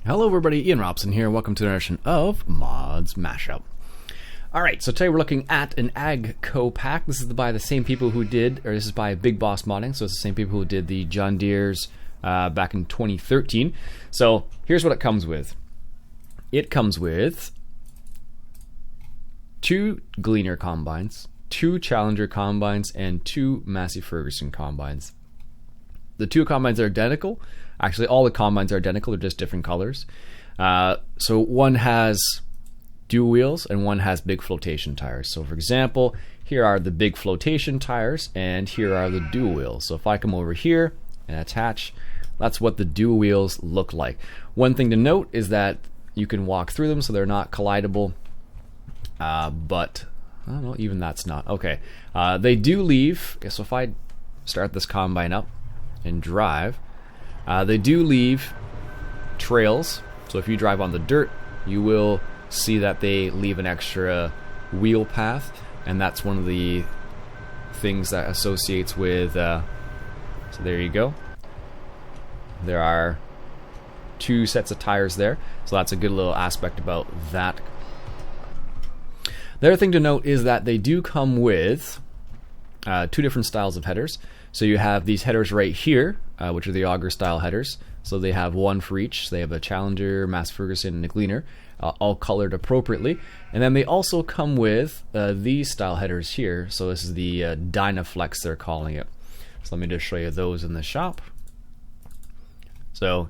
Hello everybody, Ian Robson here. Welcome to the edition of Mods Mashup. Alright, so today we're looking at an AGCO pack. This is by the same people who did, or this is by Big Boss Modding, so it's the same people who did the John Deere's back in 2013. So here's what it comes with. It comes with 2 Gleaner combines, 2 Challenger combines, and 2 Massey Ferguson combines. The 2 combines are identical. Actually, all the combines are identical, they're just different colors. So one has dual wheels and one has big flotation tires. So for example, here are the big flotation tires and here are the dual wheels. So if I come over here and attach, that's what the dual wheels look like. One thing to note is that you can walk through them so they're not collidable, but I don't know, even that's not. Okay, they do leave, so if I start this combine up and drive, they do leave trails, so if you drive on the dirt, you will see that they leave an extra wheel path, and that's one of the things that associates with, so there you go. There are 2 sets of tires there, so that's a good little aspect about that. The other thing to note is that they do come with 2 different styles of headers. So you have these headers right here, which are the auger style headers. So they have one for each. They have a Challenger, Massey Ferguson, and a Gleaner, all colored appropriately. And then they also come with these style headers here. So this is the Dynaflex, they're calling it. So let me just show you those in the shop. So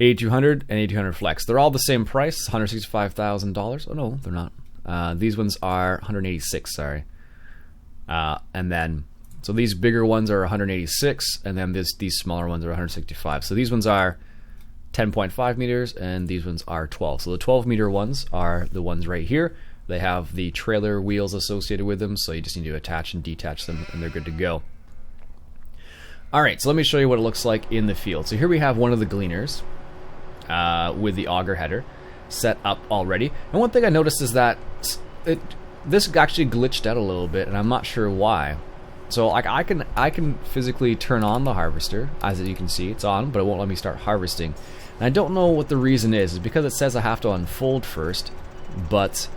8200 and 8200 Flex. They're all the same price, $165,000. Oh no, they're not. These ones are 186, sorry. And then, so these bigger ones are 186, and then these smaller ones are 165. So these ones are 10.5 meters, and these ones are 12. So the 12 meter ones are the ones right here. They have the trailer wheels associated with them, so you just need to attach and detach them, and they're good to go. Alright, so let me show you what it looks like in the field. So here we have one of the Gleaners with the auger header set up already. And one thing I noticed is that this actually glitched out a little bit, and I'm not sure why. So like I can physically turn on the harvester, as you can see it's on, but it won't let me start harvesting. And I don't know what the reason is. It's because it says I have to unfold first, but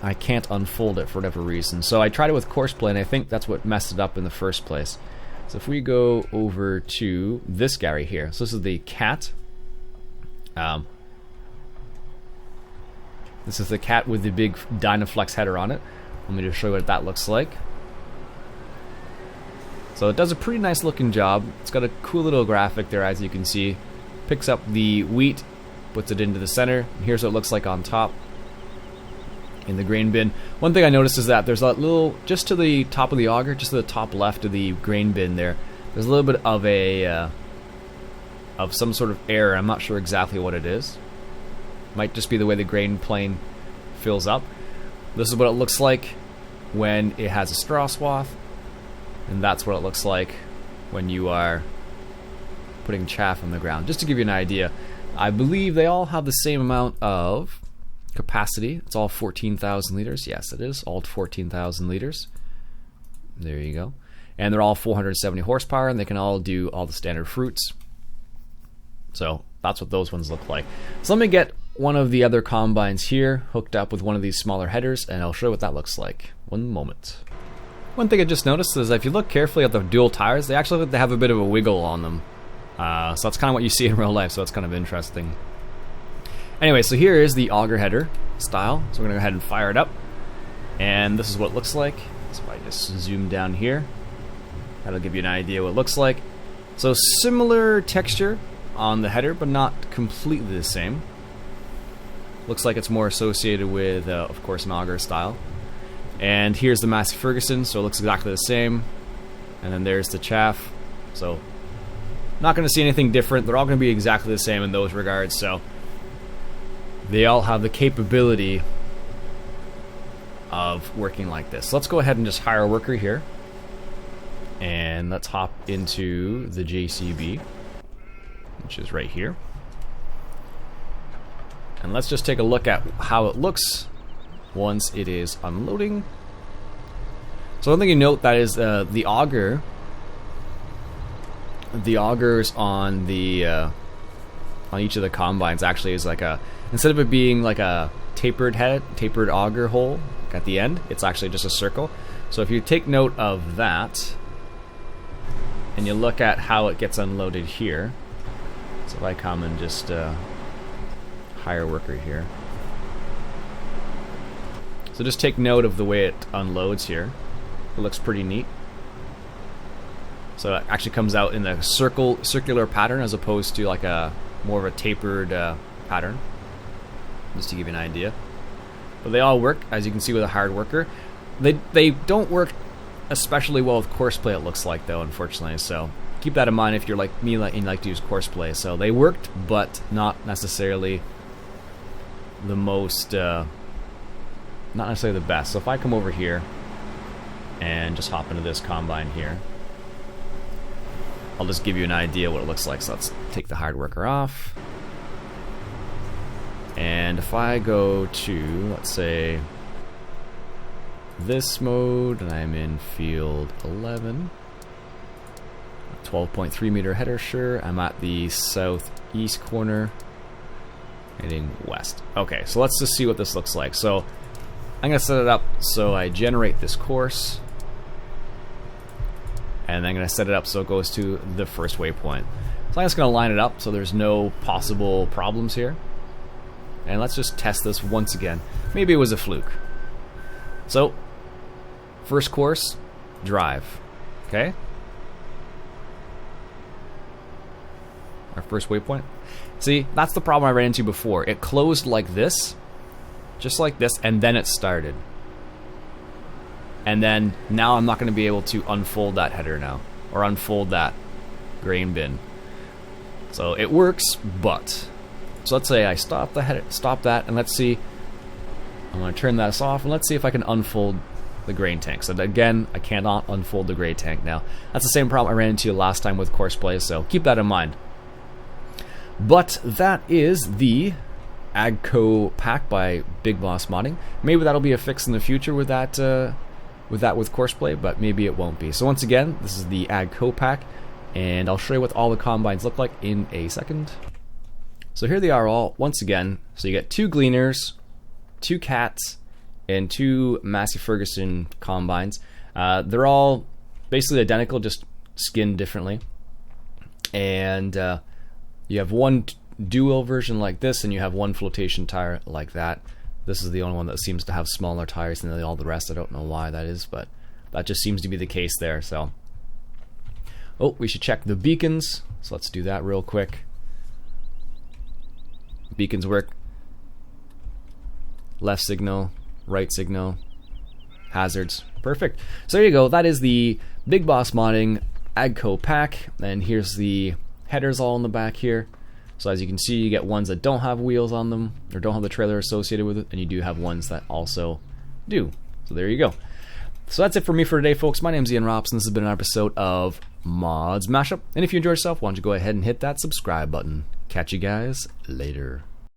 I can't unfold it for whatever reason. So I tried it with Courseplay, and I think that's what messed it up in the first place. So if we go over to this guy right here, so this is the Cat. This is the Cat with the big Dynaflex header on it. Let me just show you what that looks like. So it does a pretty nice looking job. It's got a cool little graphic there, as you can see. Picks up the wheat, puts it into the center. And here's what it looks like on top in the grain bin. One thing I noticed is that there's a little, just to the top of the auger, just to the top left of the grain bin there, there's a little bit of a of some sort of error. I'm not sure exactly what it is. Might just be the way the grain plane fills up. This is what it looks like when it has a straw swath, and that's what it looks like when you are putting chaff on the ground. Just to give you an idea, I believe they all have the same amount of capacity. It's all 14,000 liters. Yes, it is all 14,000 liters. There you go. And they're all 470 horsepower, and they can all do all the standard fruits. So that's what those ones look like. So let me get one of the other combines here hooked up with one of these smaller headers, and I'll show you what that looks like. One moment. One thing I just noticed is if you look carefully at the dual tires, they actually look like they have a bit of a wiggle on them. So that's kind of what you see in real life, so it's kind of interesting. Anyway, so here is the auger header style. So we're going to go ahead and fire it up. And this is what it looks like. So if I just zoom down here, that'll give you an idea what it looks like. So similar texture on the header, but not completely the same. Looks like it's more associated with, of course, an auger style. And here's the Massey Ferguson, so it looks exactly the same. And then there's the chaff. So, not going to see anything different. They're all going to be exactly the same in those regards. So, they all have the capability of working like this. So let's go ahead and just hire a worker here. And let's hop into the JCB, which is right here. And let's just take a look at how it looks once it is unloading. So one thing you note that is the augers on on each of the combines actually is like a, instead of it being like a tapered auger hole at the end, it's actually just a circle. So if you take note of that and you look at how it gets unloaded here, so if I come and just hire worker here, so just take note of the way it unloads here. It looks pretty neat. So it actually comes out in a circular pattern as opposed to like a more of a tapered pattern, just to give you an idea. But they all work, as you can see, with a hired worker. They don't work especially well with Courseplay, it looks like, though, unfortunately. So keep that in mind if you're like me and you like to use Courseplay. So they worked, but not necessarily the most, not necessarily the best. So if I come over here and just hop into this combine here, I'll just give you an idea what it looks like. So let's take the hired worker off. And if I go to, let's say, this mode, and I'm in field 11, 12.3 meter header, sure. I'm at the southeast corner, heading west. Okay, so let's just see what this looks like. So I'm going to set it up so I generate this course. And I'm going to set it up so it goes to the first waypoint. So I'm just going to line it up so there's no possible problems here. And let's just test this once again. Maybe it was a fluke. So, first course, drive. Okay? Our first waypoint. See, that's the problem I ran into before. It closed like this, just like this, and then it started. And then now I'm not going to be able to unfold that header now, or unfold that grain bin. So it works, but so let's say I stop the header, stop that, and let's see. I'm going to turn this off, and let's see if I can unfold the grain tank. So again, I cannot unfold the grain tank now. That's the same problem I ran into last time with Courseplay, so keep that in mind. But that is the AGCO pack by Big Boss Modding. Maybe that'll be a fix in the future with that. With Courseplay, but maybe it won't be. So once again, this is the AGCO pack, and I'll show you what all the combines look like in a second. So here they are all, once again. So you get 2 Gleaners, 2 Cats, and 2 Massey Ferguson combines. They're all basically identical, just skinned differently. And you have one dual version like this, and you have one flotation tire like that. This is the only one that seems to have smaller tires than all the rest. I don't know why that is, but that just seems to be the case there. So, oh, we should check the beacons. So let's do that real quick. Beacons work. Left signal, right signal, hazards. Perfect. So there you go. That is the Big Boss Modding AGCO pack. And here's the headers all in the back here. So as you can see, you get ones that don't have wheels on them, or don't have the trailer associated with it, and you do have ones that also do. So there you go. So that's it for me for today, folks. My name's Ian Robson. This has been an episode of Mods Mashup. And if you enjoyed yourself, why don't you go ahead and hit that subscribe button. Catch you guys later.